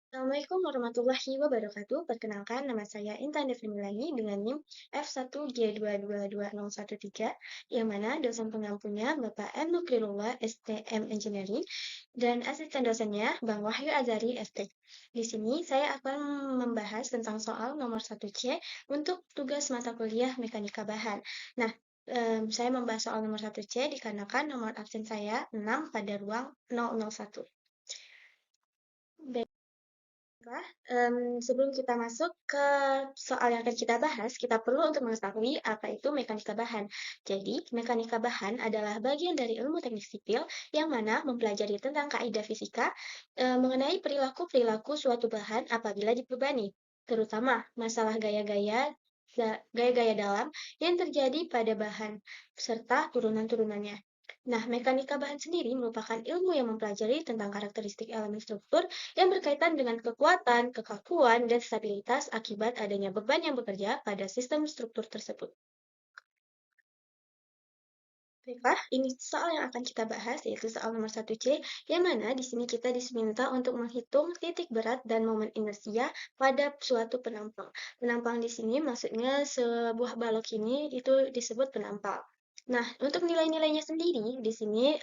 Assalamualaikum warahmatullahi wabarakatuh. Perkenalkan, nama saya Intan Devrimelani dengan NIM F1G2220113, yang mana dosen pengampunya Bapak M. Nukrilullah, STM Engineering, dan asisten dosennya Bang Wahyu Azari, ST. Di sini saya akan membahas tentang soal nomor 1C untuk tugas mata kuliah Mekanika Bahan. Nah, saya membahas soal nomor 1C dikarenakan nomor absen saya 6 pada ruang 001. Baiklah, sebelum kita masuk ke soal yang akan kita bahas, kita perlu untuk mengetahui apa itu mekanika bahan. Jadi, mekanika bahan adalah bagian dari ilmu teknik sipil yang mana mempelajari tentang kaidah fisika mengenai perilaku-perilaku suatu bahan apabila dibebani, terutama masalah gaya-gaya dalam yang terjadi pada bahan serta turunan-turunannya. Nah, mekanika bahan sendiri merupakan ilmu yang mempelajari tentang karakteristik elemen struktur yang berkaitan dengan kekuatan, kekakuan, dan stabilitas akibat adanya beban yang bekerja pada sistem struktur tersebut. Baiklah, ini soal yang akan kita bahas, yaitu soal nomor 1C, yang mana di sini kita diminta untuk menghitung titik berat dan momen inersia pada suatu penampang. Penampang di sini maksudnya sebuah balok ini itu disebut penampang. Nah, untuk nilai-nilainya sendiri di sini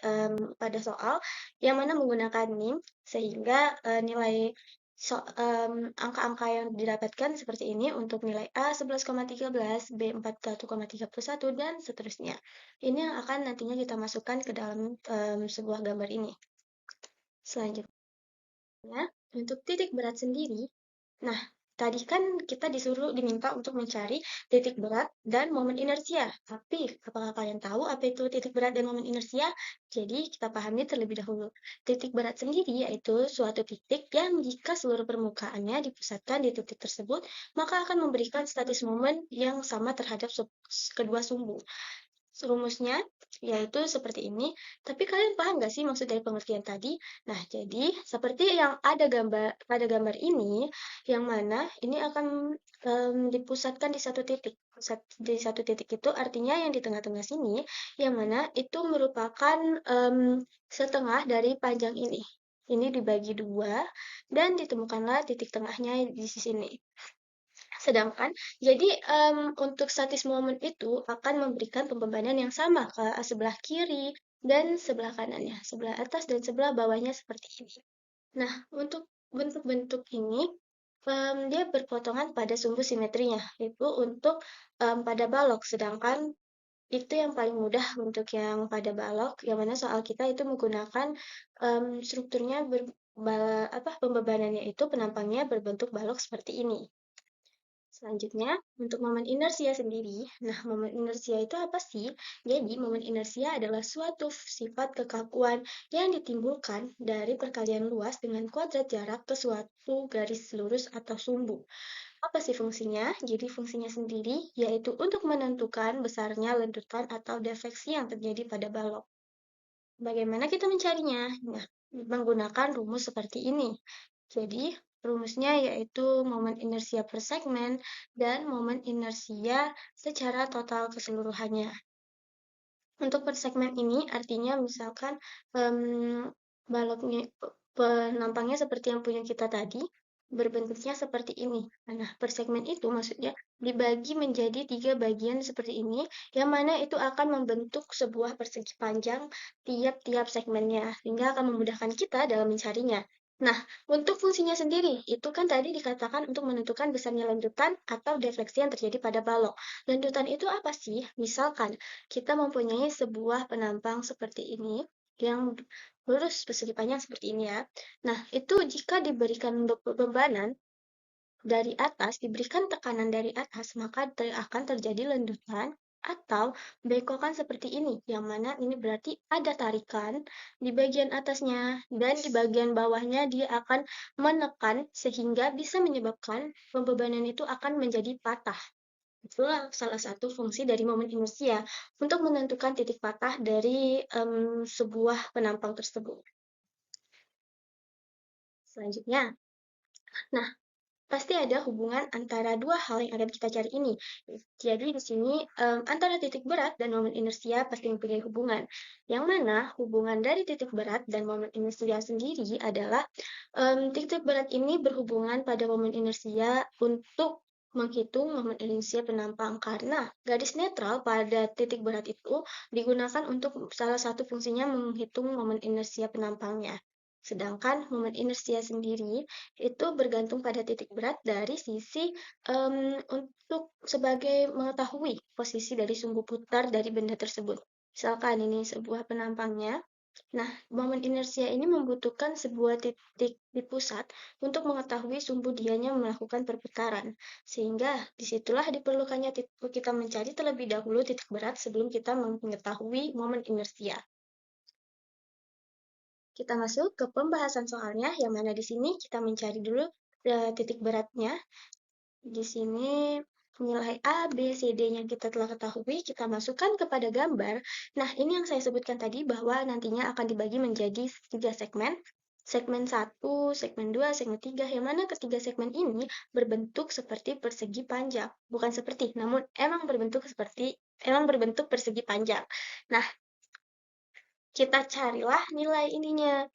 pada soal yang mana menggunakan NIM, sehingga nilai angka-angka yang didapatkan seperti ini untuk nilai A 11,13, B 41,31, dan seterusnya. Ini yang akan nantinya kita masukkan ke dalam sebuah gambar ini. Selanjutnya, untuk titik berat sendiri, nah, tadi kan kita diminta untuk mencari titik berat dan momen inersia. Tapi, apakah kalian tahu apa itu titik berat dan momen inersia? Jadi, kita pahami terlebih dahulu. Titik berat sendiri yaitu suatu titik yang jika seluruh permukaannya dipusatkan di titik tersebut, maka akan memberikan statis momen yang sama terhadap kedua sumbu. Rumusnya yaitu seperti ini, tapi kalian paham nggak sih maksud dari pengertian tadi? Nah, jadi seperti yang ada pada gambar ini, yang mana ini akan dipusatkan di satu titik. Di satu titik itu artinya yang di tengah-tengah sini, yang mana itu merupakan setengah dari panjang ini. Ini dibagi dua, dan ditemukanlah titik tengahnya di sini. Sedangkan, jadi untuk statis momen itu akan memberikan pembebanan yang sama ke sebelah kiri dan sebelah kanannya, sebelah atas dan sebelah bawahnya seperti ini. Nah, untuk bentuk-bentuk ini, dia berpotongan pada sumbu simetrinya, yaitu untuk pada balok, sedangkan itu yang paling mudah untuk yang pada balok, yang mana soal kita itu menggunakan strukturnya pembebanannya itu penampangnya berbentuk balok seperti ini. Selanjutnya, untuk momen inersia sendiri. Nah, momen inersia itu apa sih? Jadi, momen inersia adalah suatu sifat kekakuan yang ditimbulkan dari perkalian luas dengan kuadrat jarak ke suatu garis lurus atau sumbu. Apa sih fungsinya? Jadi, fungsinya sendiri yaitu untuk menentukan besarnya lentutan atau defleksi yang terjadi pada balok. Bagaimana kita mencarinya? Nah, menggunakan rumus seperti ini. Jadi, rumusnya yaitu momen inersia per segmen dan momen inersia secara total keseluruhannya. Untuk per segmen ini artinya misalkan baloknya penampangnya seperti yang punya kita tadi, berbentuknya seperti ini. Nah, per segmen itu maksudnya dibagi menjadi 3 bagian seperti ini, yang mana itu akan membentuk sebuah persegi panjang tiap-tiap segmennya, sehingga akan memudahkan kita dalam mencarinya. Nah, untuk fungsinya sendiri, itu kan tadi dikatakan untuk menentukan besarnya lentutan atau defleksi yang terjadi pada balok. Lentutan itu apa sih? Misalkan, kita mempunyai sebuah penampang seperti ini, yang lurus persegi panjang seperti ini ya. Nah, itu jika diberikan bebanan dari atas, diberikan tekanan dari atas, maka akan terjadi lendutan atau bekokan seperti ini, yang mana ini berarti ada tarikan di bagian atasnya, dan di bagian bawahnya dia akan menekan sehingga bisa menyebabkan pembebanan itu akan menjadi patah. Itulah salah satu fungsi dari momen inersia untuk menentukan titik patah dari sebuah penampang tersebut. Selanjutnya, nah, pasti ada hubungan antara dua hal yang akan kita cari ini. Jadi di sini antara titik berat dan momen inersia pasti mempunyai hubungan. Yang mana hubungan dari titik berat dan momen inersia sendiri adalah titik berat ini berhubungan pada momen inersia untuk menghitung momen inersia penampang karena garis netral pada titik berat itu digunakan untuk salah satu fungsinya menghitung momen inersia penampangnya. Sedangkan momen inersia sendiri itu bergantung pada titik berat dari sisi untuk sebagai mengetahui posisi dari sumbu putar dari benda tersebut. Misalkan ini sebuah penampangnya. Nah, momen inersia ini membutuhkan sebuah titik di pusat untuk mengetahui sumbu dianya melakukan perputaran. Sehingga disitulah diperlukannya kita mencari terlebih dahulu titik berat sebelum kita mengetahui momen inersia. Kita masuk ke pembahasan soalnya, yang mana di sini kita mencari dulu titik beratnya. Di sini nilai A, B, C, D yang kita telah ketahui, kita masukkan kepada gambar. Nah, ini yang saya sebutkan tadi bahwa nantinya akan dibagi menjadi 3 segmen. Segmen 1, segmen 2, segmen 3, yang mana ketiga segmen ini berbentuk seperti persegi panjang. Bukan seperti, namun emang berbentuk persegi panjang. Nah, kita carilah nilai ininya.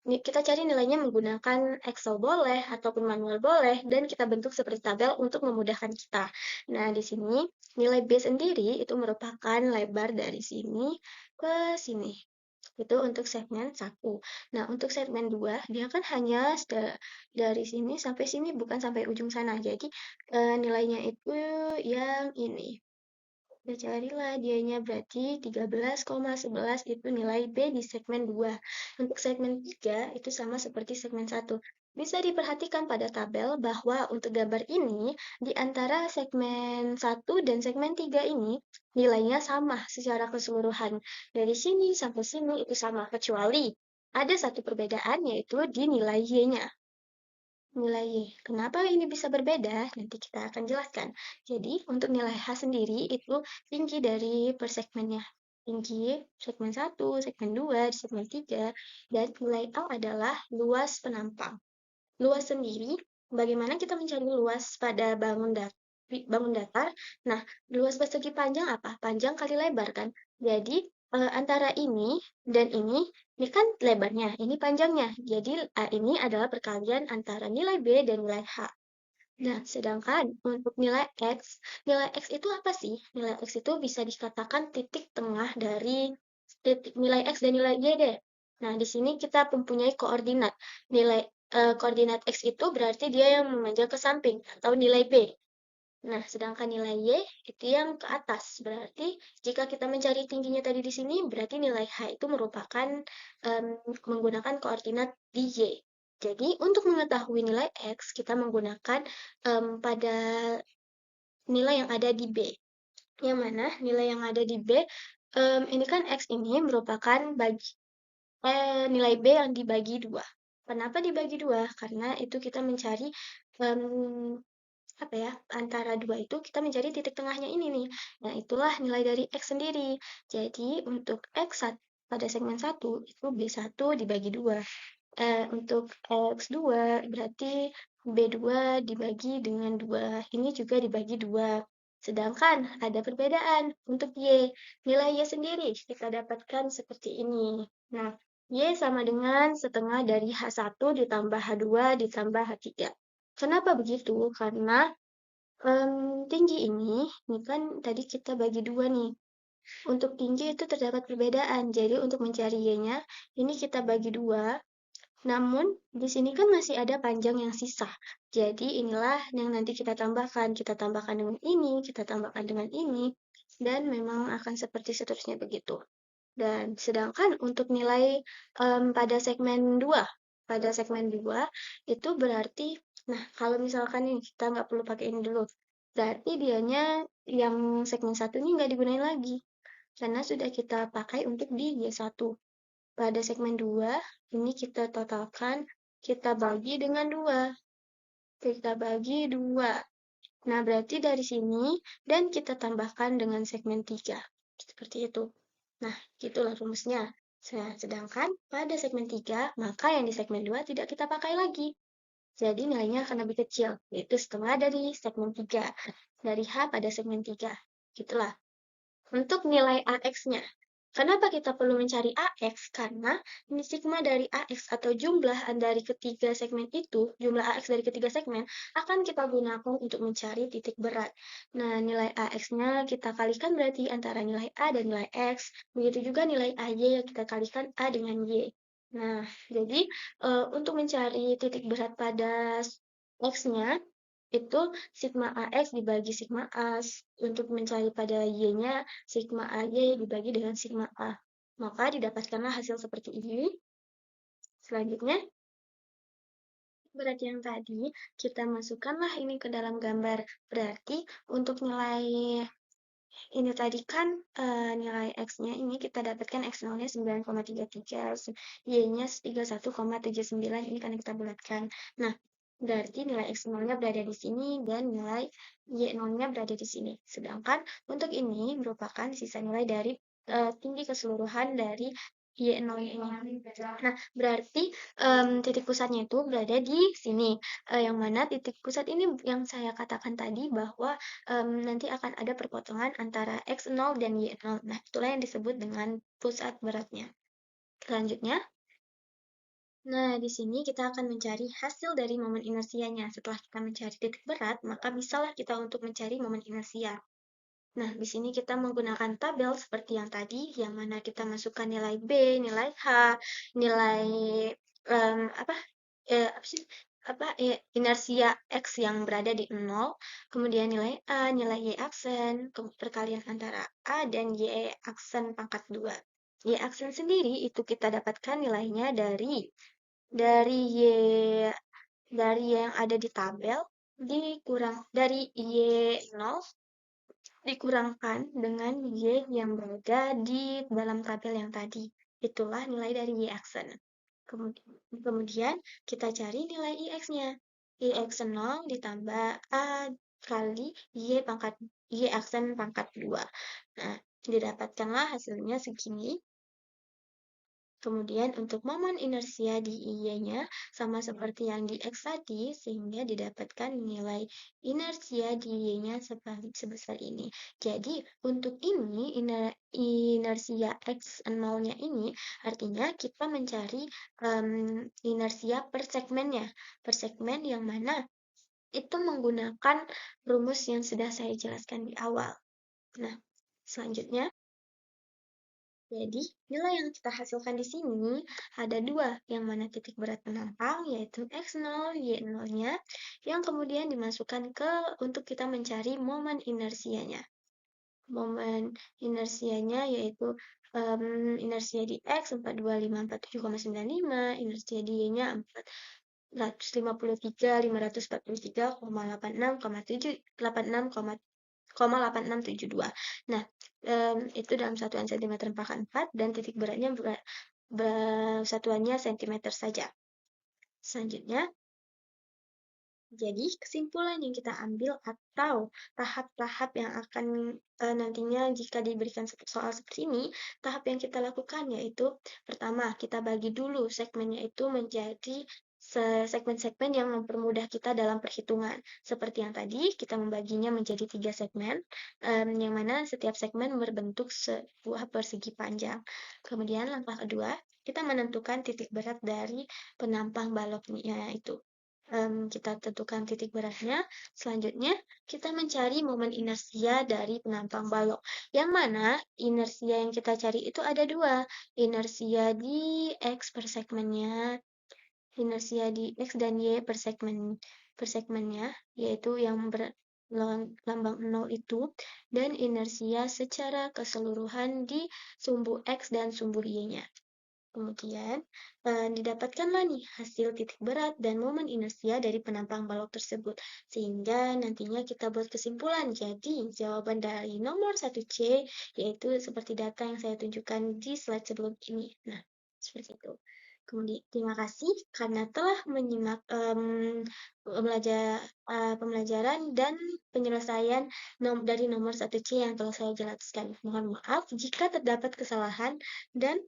Kita cari nilainya menggunakan Excel boleh ataupun manual boleh dan kita bentuk seperti tabel untuk memudahkan kita. Nah, di sini nilai B sendiri itu merupakan lebar dari sini ke sini. Itu untuk segmen 1. Nah, untuk segmen 2 dia kan hanya dari sini sampai sini bukan sampai ujung sana. Jadi nilainya itu yang ini. Kita carilah dianya berarti 13,11 itu nilai B di segmen 2. Untuk segmen 3 itu sama seperti segmen 1. Bisa diperhatikan pada tabel bahwa untuk gambar ini di antara segmen 1 dan segmen 3 ini nilainya sama secara keseluruhan. Dari sini sampai sini itu sama kecuali ada satu perbedaan yaitu di nilai Y-nya. Nilai Y. Kenapa ini bisa berbeda? Nanti kita akan jelaskan. Jadi, untuk nilai H sendiri itu tinggi dari per segmennya. Tinggi segmen 1, segmen 2, segmen 3, dan nilai A adalah luas penampang. Luas sendiri, bagaimana kita mencari luas pada bangun datar? Nah, luas persegi panjang apa? Panjang kali lebar kan? Jadi, antara ini dan ini kan lebarnya, ini panjangnya. Jadi, ini adalah perkalian antara nilai B dan nilai H. Nah, sedangkan untuk nilai X itu apa sih? Nilai X itu bisa dikatakan titik tengah dari nilai X dan nilai Y deh. Nah, di sini kita mempunyai koordinat. Koordinat X itu berarti dia yang memanjang ke samping atau nilai B. Nah, sedangkan nilai Y itu yang ke atas. Berarti jika kita mencari tingginya tadi di sini, berarti nilai H itu merupakan menggunakan koordinat di Y. Jadi, untuk mengetahui nilai X, kita menggunakan pada nilai yang ada di B. Yang mana nilai yang ada di B, ini kan X ini merupakan nilai B yang dibagi 2. Kenapa dibagi 2? Karena itu kita mencari apa ya, antara 2 itu kita mencari titik tengahnya ini nih. Nah, itulah nilai dari X sendiri. Jadi, untuk X pada segmen 1 itu B1 dibagi 2. Untuk X2 berarti B2 dibagi dengan 2. Ini juga dibagi 2. Sedangkan ada perbedaan untuk Y. Nilai Y sendiri kita dapatkan seperti ini. Nah, Y sama dengan setengah dari H1 ditambah H2 ditambah H3. Kenapa begitu? Karena tinggi ini kan tadi kita bagi 2 nih. Untuk tinggi itu terdapat perbedaan. Jadi untuk mencari Y-nya, ini kita bagi 2. Namun, di sini kan masih ada panjang yang sisa. Jadi, inilah yang nanti kita tambahkan. Kita tambahkan dengan ini, kita tambahkan dengan ini, dan memang akan seperti seterusnya begitu. Dan sedangkan untuk nilai pada segmen 2, itu berarti, nah kalau misalkan nih kita nggak perlu pakai ini dulu, berarti dianya yang segmen 1 ini nggak digunain lagi. Karena sudah kita pakai untuk di Y1. Pada segmen 2, ini kita totalkan, kita bagi dengan 2. Kita bagi 2. Nah, berarti dari sini, dan kita tambahkan dengan segmen 3. Seperti itu. Nah, gitulah rumusnya. Sedangkan pada segmen 3, maka yang di segmen 2 tidak kita pakai lagi. Jadi nilainya akan lebih kecil, yaitu setengah dari segmen 3. Dari H pada segmen 3. Gitulah. Untuk nilai AX-nya. Kenapa kita perlu mencari AX? Karena sigma dari AX atau jumlah dari ketiga segmen itu, jumlah AX dari ketiga segmen, akan kita gunakan untuk mencari titik berat. Nah, nilai AX-nya kita kalikan berarti antara nilai A dan nilai X. Begitu juga nilai AY yang kita kalikan A dengan Y. Nah, jadi untuk mencari titik berat pada X-nya, itu sigma AX dibagi sigma A. Untuk mencari pada Y-nya, sigma AY dibagi dengan sigma A. Maka didapatkanlah hasil seperti ini. Selanjutnya, berat yang tadi, kita masukkanlah ini ke dalam gambar. Berarti untuk nilai ini tadi kan nilai X-nya ini kita dapatkan X0-nya 9,33, Y-nya 31,79, ini kan kita bulatkan. Nah, berarti nilai X0-nya berada di sini dan nilai Y0-nya berada di sini. Sedangkan untuk ini merupakan sisa nilai dari tinggi keseluruhan dari Y0 ini. Nah, berarti titik pusatnya itu berada di sini. Yang mana titik pusat ini yang saya katakan tadi bahwa nanti akan ada perpotongan antara X0 dan Y0. Nah, itulah yang disebut dengan pusat beratnya. Selanjutnya, nah di sini kita akan mencari hasil dari momen inersianya. Setelah kita mencari titik berat, maka bisalah kita untuk mencari momen inersia. Nah, di sini kita menggunakan tabel seperti yang tadi, yang mana kita masukkan nilai B, nilai H, nilai apa apa sih inersia X yang berada di 0, kemudian nilai A, nilai Y aksen, perkalian antara A dan Y aksen pangkat 2. Y aksen sendiri itu kita dapatkan nilainya dari Y yang ada di tabel dikurang dari Y0 dikurangkan dengan Y yang berada di dalam tabel yang tadi. Itulah nilai dari Y aksen. Kemudian kita cari nilai IX-nya. IX 0 ditambah A kali Y aksen pangkat 2. Nah, didapatkanlah hasilnya segini. Kemudian untuk momen inersia di Y-nya sama seperti yang di X tadi, sehingga didapatkan nilai inersia di Y-nya sebesar ini. Jadi, untuk ini, inersia X0-nya ini, artinya kita mencari inersia per segmennya. Per segmen yang mana itu menggunakan rumus yang sudah saya jelaskan di awal. Nah, selanjutnya, jadi, nilai yang kita hasilkan di sini ada dua, yang mana titik berat penampang, yaitu X0, Y0-nya, yang kemudian dimasukkan untuk kita mencari momen inersianya. Momen inersianya yaitu inersia di X 42547,95, inersia di Y-nya 453.543,86,786,8672. Nah, itu dalam satuan cm per 4 dan titik beratnya satuannya cm saja. Selanjutnya, jadi kesimpulan yang kita ambil atau tahap-tahap yang akan nantinya jika diberikan soal seperti ini, tahap yang kita lakukan yaitu pertama, kita bagi dulu segmennya itu menjadi segmen-segmen yang mempermudah kita dalam perhitungan. Seperti yang tadi, kita membaginya menjadi 3 segmen, yang mana setiap segmen berbentuk sebuah persegi panjang. Kemudian langkah kedua, kita menentukan titik berat dari penampang baloknya itu. Kita tentukan titik beratnya. Selanjutnya, kita mencari momen inersia dari penampang balok. Yang mana inersia yang kita cari itu ada dua. Inersia di X per segmennya, inersia di X dan Y per segmennya, yaitu yang lambang 0 itu, dan inersia secara keseluruhan di sumbu X dan sumbu Y-nya. Kemudian, didapatkanlah nih hasil titik berat dan momen inersia dari penampang balok tersebut. Sehingga nantinya kita buat kesimpulan. Jadi, jawaban dari nomor 1C yaitu seperti data yang saya tunjukkan di slide sebelum ini. Nah, seperti itu. Kemudian, terima kasih karena telah menyimak pembelajaran dan penyelesaian dari nomor 1C yang telah saya jelaskan. Mohon maaf jika terdapat kesalahan dan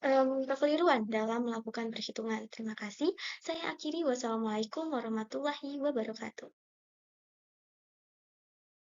Kekeliruan dalam melakukan perhitungan. Terima kasih. Saya akhiri. Wassalamualaikum warahmatullahi wabarakatuh.